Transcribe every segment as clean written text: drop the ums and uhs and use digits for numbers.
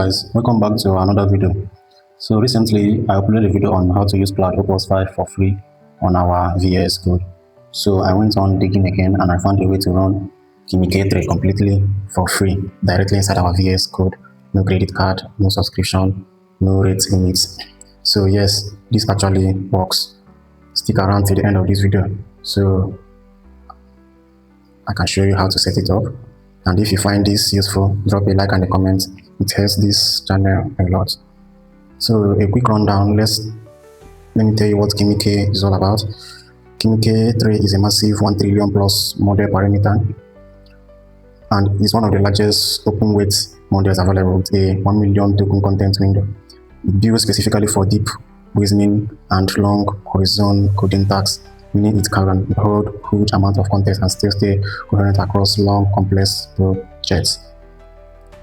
Guys, welcome back to another video. So recently I uploaded a video on how to use Cloud Opus 5 for free on our VS Code. So I went on digging again and I found a way to run Kimi K3 completely for free directly inside our VS Code. No credit card, no subscription, no rate limits. So yes, this actually works. Stick around till the end of this video so I can show you how to set it up. And if you find this useful, drop a like and a comment. It helps this channel a lot. So a quick rundown, let me tell you what Kimi K is all about. Kimi K3 is a massive 1 trillion plus model parameter and is one of the largest open weight models available with a 1 million token content window. It built specifically for deep reasoning and long horizon coding tasks, meaning it can hold huge amounts of context and still stay coherent across long, complex projects.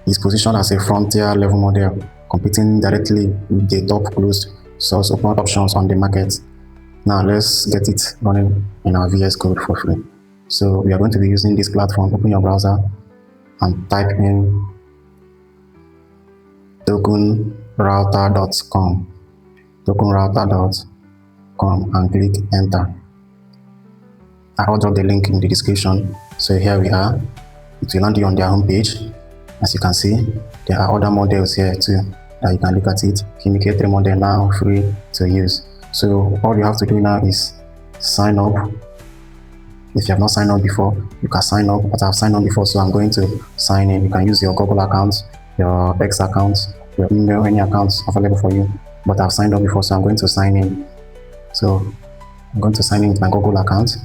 It's positioned as a frontier level model, competing directly with the top closed source open options on the market. Now let's get it running in our VS Code for free. So we are going to be using this platform. Open your browser and type in tokenrouter.com and click enter. I'll drop the link in the description. So here we are. It will land you on their homepage. As you can see, there are other models here too that you can look at it. Kimi K3 model now free to use. So all you have to do now is sign up. If you have not signed up before, you can sign up, but I've signed up before, so I'm going to sign in. You can use your Google account, your X account, your email, any accounts available for you. But I've signed up before, so I'm going to sign in. So I'm going to sign in with my Google account.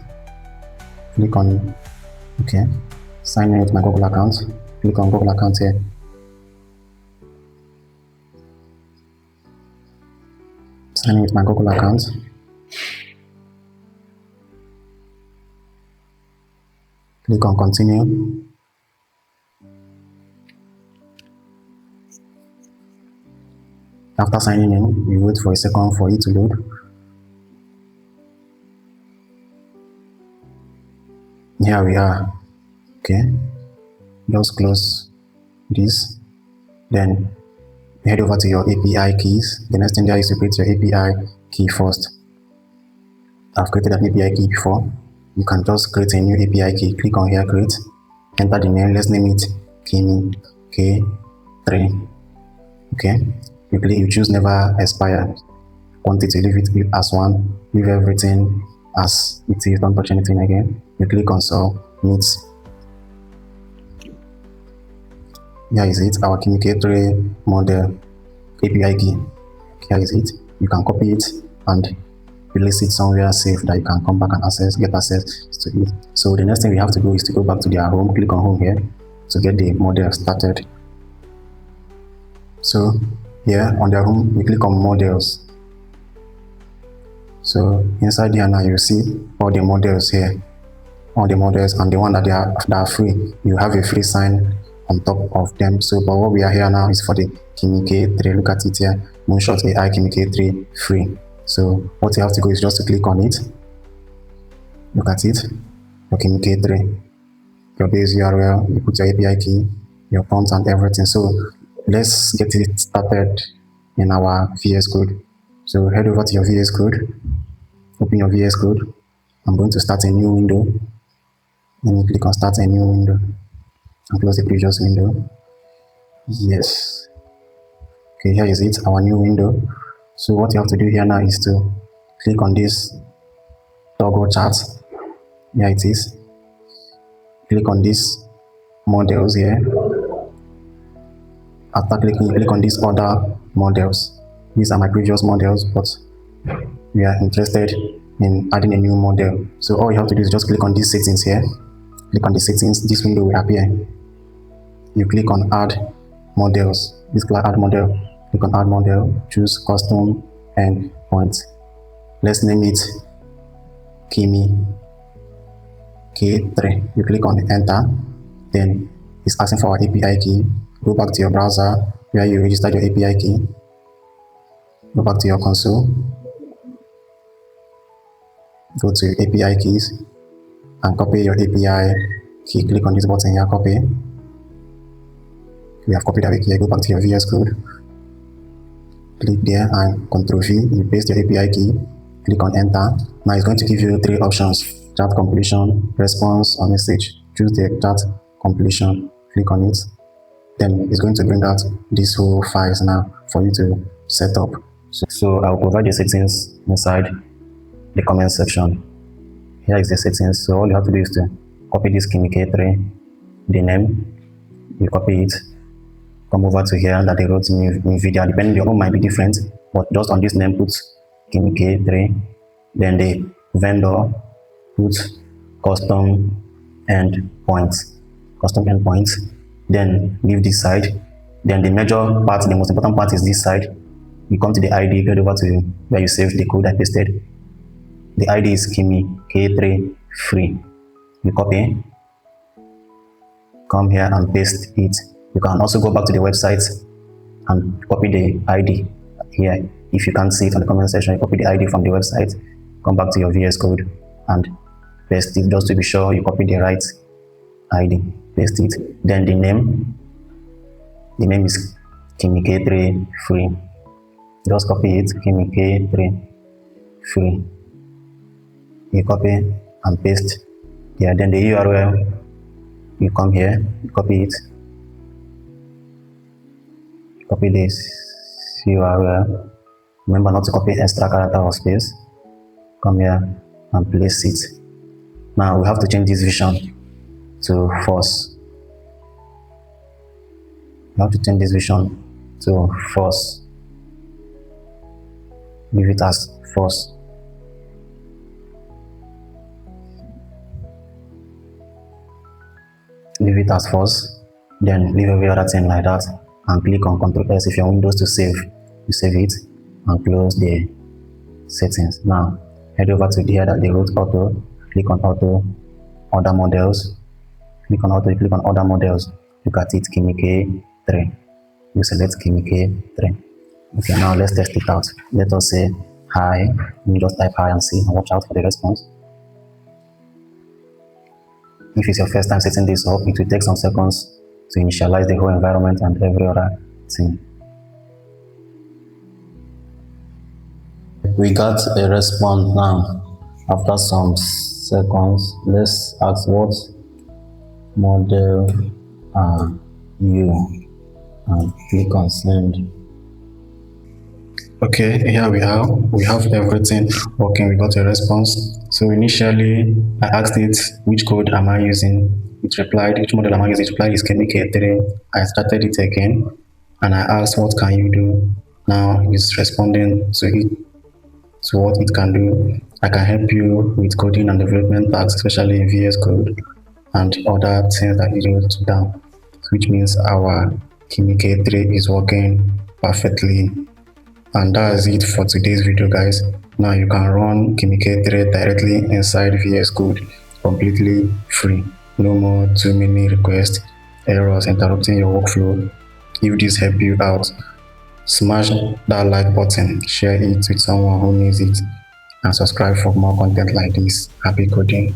Click on, okay, sign in with my Google account. Click on Google account here. Sign in with my Google account. Click on continue. After signing in, you wait for a second for it to load. Here we are. Okay, just close this, then head over to your API keys. The next thing there is to create your API key first. I've created an API key before. You can just create a new API key. Click on here, create, enter the name. Let's name it Kimi K3. Okay, you choose never expire. Want it to leave it as one, leave everything as it is, don't touch anything again. You click on submit. Here is it, our Kimi K3 model API key. Here is it. You can copy it and place it somewhere safe that you can come back and get access to it. So the next thing we have to do is to go back to their home. Click on home here to get the model started. So here on their home, we click on models. So inside here now you see all the models here, all the models, and the one that are free. You have a free sign on top of them. So but what we are here now is for the Kimi K3. Look at it here, moonshotai Kimi K3 free. So what you have to go is just to click on it. Look at it, your Kimi K3, your base URL, you put your API key, your prompt and everything. So let's get it started in our VS Code. So head over to your VS Code, open your VS Code. I'm going to start a new window. Then you click on start a new window and close the previous window. Yes. Okay, here is it, our new window. So what you have to do here now is to click on this toggle chart. Here it is. Click on these models here. After clicking, you click on these other models. These are my previous models, but we are interested in adding a new model. So all you have to do is just click on these settings here. Click on the settings. This window will appear. You click on add models. This class add model. Click on add model. Choose custom endpoint. Let's name it Kimi K3. You click on enter. Then it's asking for our API key. Go back to your browser where you registered your API key. Go back to your console. Go to API keys and copy your API key. Click on this button here, copy. We have copied apiKey. Go back to your VS Code. Click there and Ctrl V. You paste your API key. Click on enter. Now it's going to give you three options: chat completion, response, or message. Choose the chat completion. Click on it. Then it's going to bring out these whole files now for you to set up. So I'll provide the settings inside the comment section. Here is the settings. So all you have to do is to copy this Kimi K3, the name, you copy it, come over to here that they wrote new video. Depending, your own might be different, but just on this name put Kimi K3, then the vendor put custom endpoint, then leave this side. Then the major part, the most important part is this side. You come to the ID, go over to where you saved the code I pasted. The ID is Kimi K3 free. You copy, come here and paste it. You can also go back to the website and copy the ID here. If you can't see it on the comment section, you copy the ID from the website, come back to your VS Code and paste it, just to be sure you copy the right ID. Paste it. Then the name is Kimi K3 free. Just copy it, Kimi K3 free. You copy and paste here. Then the URL, you come here, you copy it, copy this URL. Remember not to copy extra character or space. Come here and place it. Now we have to change this vision to false. We have to change this vision to false. Leave it as false. Leave it as false. Then leave every other thing like that and click on Ctrl S if your Windows to save. You save it and close the settings. Now head over to here that they wrote auto. Click on auto, other models. Click on auto, you click on other models. Look at it, Kimi K3. You select Kimi K3. Okay, now let's test it out. Let us say hi. You just type hi and see, and watch out for the response. If it's your first time setting this up, it will take some seconds to initialize the whole environment and every other thing. We got a response now. After some seconds, let's ask what model are you, and click on send. Okay, here we have everything working. We got a response. So initially I asked it which code am I using. It replied, which model am I using? It replied is Kimi K3. I started it again and I asked what can you do. Now it's responding to it, to what it can do. I can help you with coding and development tasks, especially in VS Code and other things that you wrote down, which means our Kimi K3 is working perfectly. And that's it for today's video, guys. Now you can run Kimi K3 directly inside VS Code, completely free. No more too many requests, errors interrupting your workflow. If this helped you out, smash that like button, share it with someone who needs it, and subscribe for more content like this. Happy coding.